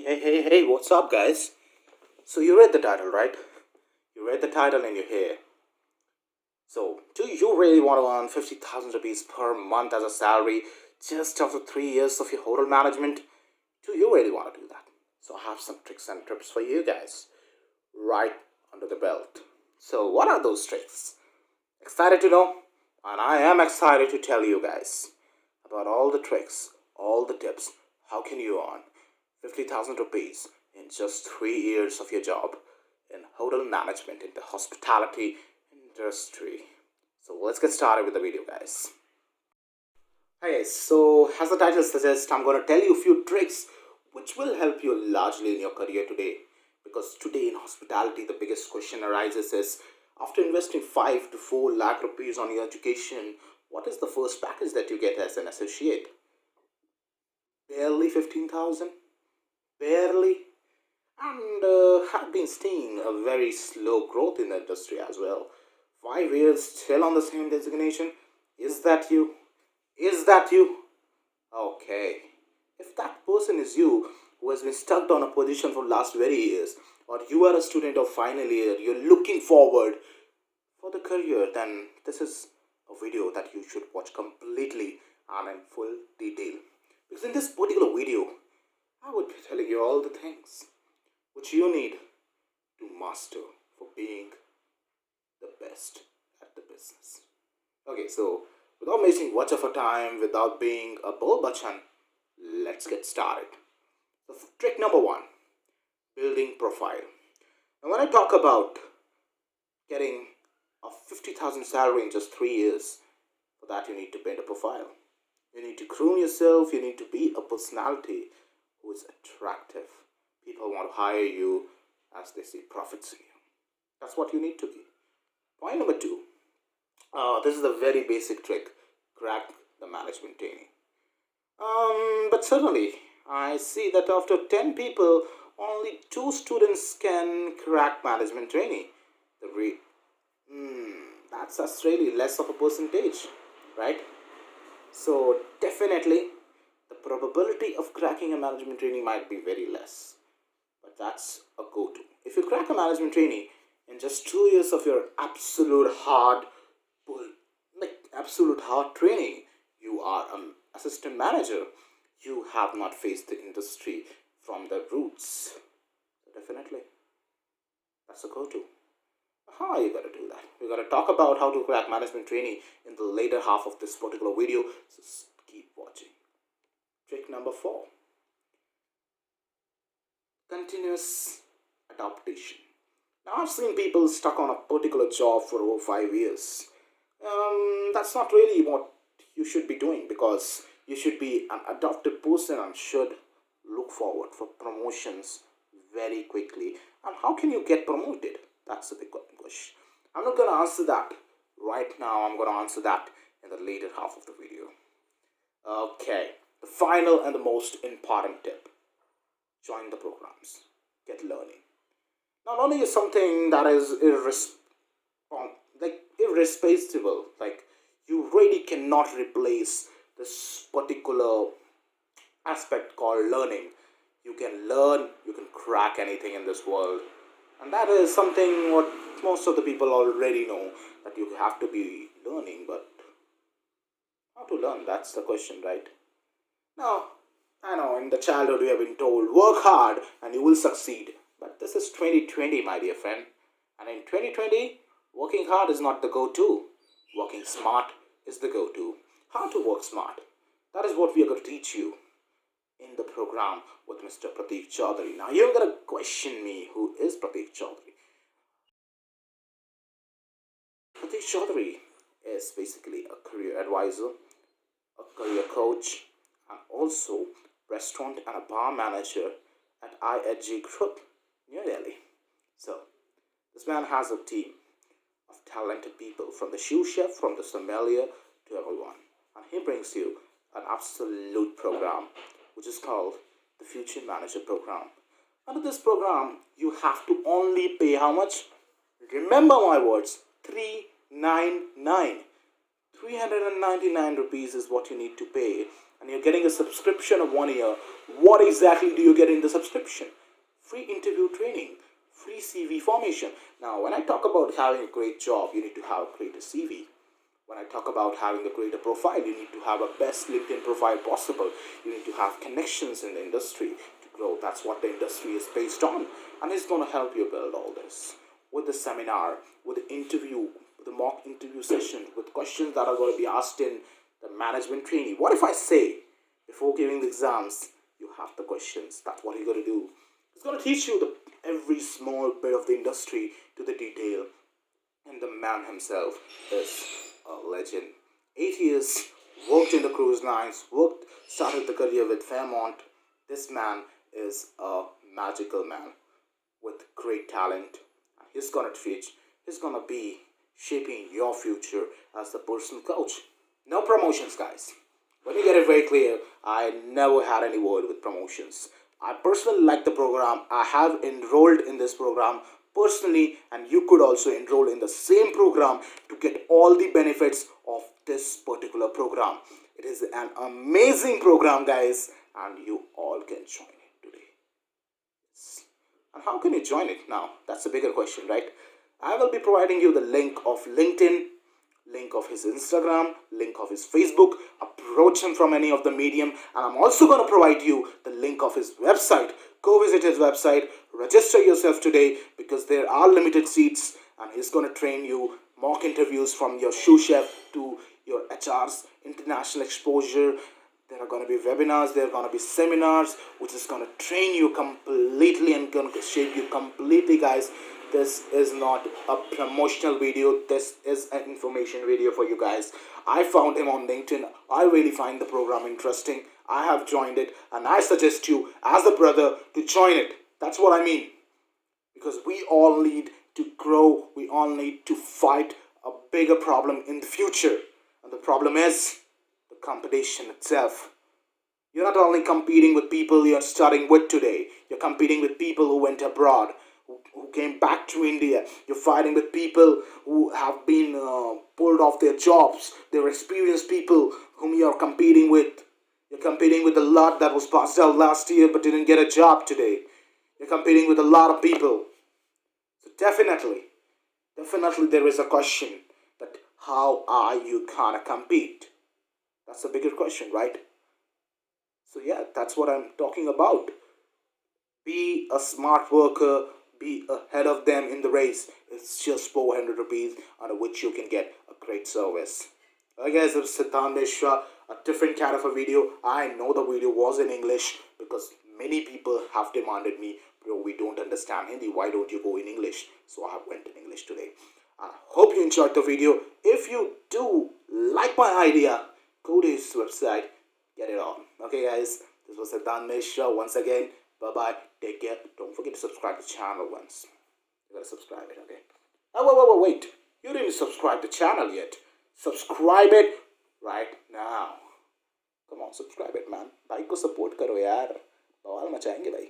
Hey, what's up, guys? So, you read the title, right? You read the title and you're here. So, do you really want to earn 50,000 rupees per month as a salary just after 3 years of your hotel management? Do you really want to do that? So, I have some tricks and tips for you guys right under the belt. So, what are those tricks? Excited to know? And I am excited to tell you guys about all the tricks, all the tips. How can you earn 50,000 rupees in just 3 years of your job in hotel management in the hospitality industry? So let's get started with the video, guys. Hi guys, so as the title suggests, I'm going to tell you a few tricks which will help you largely in your career today. Because today in hospitality, the biggest question arises is after investing 5 to 4 lakh rupees on your education, what is the first package that you get as an associate? Barely 15,000? Barely? And have been seeing a very slow growth in the industry as well. 5 years still on the same designation? Is that you? Is that you? Okay. If that person is you who has been stuck on a position for last very years, or you are a student of final year, you're looking forward for the career, then this is a video that you should watch completely and in full detail. Because in this particular video, I would be telling you all the things which you need to master for being the best at the business. Okay, so without wasting much of a time, without being a bull bachan, let's get started. So, trick number one, building profile. Now, when I talk about getting a 50,000 salary in just 3 years, for that you need to build a profile. You need to groom yourself, you need to be a personality who is attractive. People want to hire you as they see profits in you. That's what you need to be. Point number two, this is a very basic trick, crack the management training. But certainly, I see that after 10 people, only 2 students can crack management training. The re- that's really less of a percentage, right? So, definitely, the probability of cracking a management training might be very less. But that's a go to. If you crack a management training in just 2 years of your absolute hard training, you are an assistant manager. You have not faced the industry from the roots. Definitely, that's a go to. How are you going to do that? We're going to talk about how to crack management training in the later half of this particular video. So keep watching. Trick number four, continuous adaptation. Now, I've seen people stuck on a particular job for over 5 years. That's not really what you should be doing because you should be an adopted person and should look forward for promotions very quickly. And how can you get promoted? That's a big question. I'm not going to answer that right now. I'm going to answer that in the later half of the video. Okay, the final and the most important tip, join the programs, get learning. Not only is something that is irreplaceable, like you really cannot replace this particular aspect called learning. You can learn, you can crack anything in this world, and that is something what most of the people already know, that you have to be learning. But how to learn, that's the question, right? Now, I know in the childhood we have been told work hard and you will succeed, but this is 2020, my dear friend, and in 2020 working hard is not the go-to. Working smart is the go-to. How to work smart, that is what we are going to teach you in the program with Mr. Pratik Chaudhary. Now you're going to question me, who is Pratik Chaudhary? Pratik Chaudhary is basically a career advisor, a career coach, and also restaurant and a bar manager at IHG Group, New Delhi. So, this man has a team of talented people from the shoe chef, from the sommelier to everyone. And he brings you an absolute program which is called the Future Manager Program. Under this program, you have to only pay how much? Remember my words, 399. 399 rupees is what you need to pay and you're getting a subscription of 1 year, what exactly do you get in the subscription? Free interview training, free CV formation. Now, when I talk about having a great job, you need to have a greater CV. When I talk about having a greater profile, you need to have a best LinkedIn profile possible. You need to have connections in the industry to grow. That's what the industry is based on. And it's going to help you build all this. With the seminar, with the interview, with the mock interview session, with questions that are going to be asked in the management training. What if I say, before giving the exams, you have the questions? That's what you're going to do. It's going to teach you every small bit of the industry to the detail. And the man himself is a legend. 8 years, worked in the cruise lines, started the career with Fairmont. This man is a magical man with great talent. He's gonna teach, he's gonna be shaping your future as the personal coach. No promotions, guys. Let me get it very clear. I never had any word with promotions. I personally like the program. I have enrolled in this program personally, and you could also enroll in the same program to get all the benefits of this particular program. It is an amazing program, guys, and you all can join it today. And how can you join it now? That's a bigger question, right? I will be providing you the link of LinkedIn, link of his Instagram, link of his Facebook. Approach him from any of the medium, and I'm also going to provide you the link of his website. Go visit his website, register yourself today because there are limited seats, and he's going to train you mock interviews from your sous chef to your HR's international exposure. There are going to be webinars, there are going to be seminars, which is going to train you completely and going to shape you completely, guys. This is not a promotional video. This is an information video for you guys. I found him on LinkedIn. I really find the program interesting. I have joined it, and I suggest you, as a brother, to join it. That's what I mean. Because we all need to grow. We all need to fight a bigger problem in the future. And the problem is the competition itself. You're not only competing with people you're studying with today. You're competing with people who went abroad, who came back to India. You're fighting with people who have been pulled off their jobs. They're experienced people whom you're competing with. You're competing with a lot that was passed out last year but didn't get a job today. You're competing with a lot of people. So definitely there is a question that how are you gonna compete? That's a bigger question, right? So yeah, that's what I'm talking about. Be a smart worker, be ahead of them in the race. It's just 400 rupees under which you can get a great service. Alright guys, it's Siddhant Mishra, a different kind of a video. I know the video was in English because many people have demanded me, bro, we don't understand Hindi, why don't you go in English? So I have went in English today. I hope you enjoyed the video. If you do like my idea, go to his website, get it on. Okay guys, this was Siddhant Mishra once again. Bye bye. Take care. Don't forget to subscribe to the channel once. You gotta subscribe it, okay? Oh, wait. You didn't subscribe to the channel yet. Subscribe it right now. Come on, subscribe it, man. भाई को support करो यार. बवाल मचाएंगे भाई.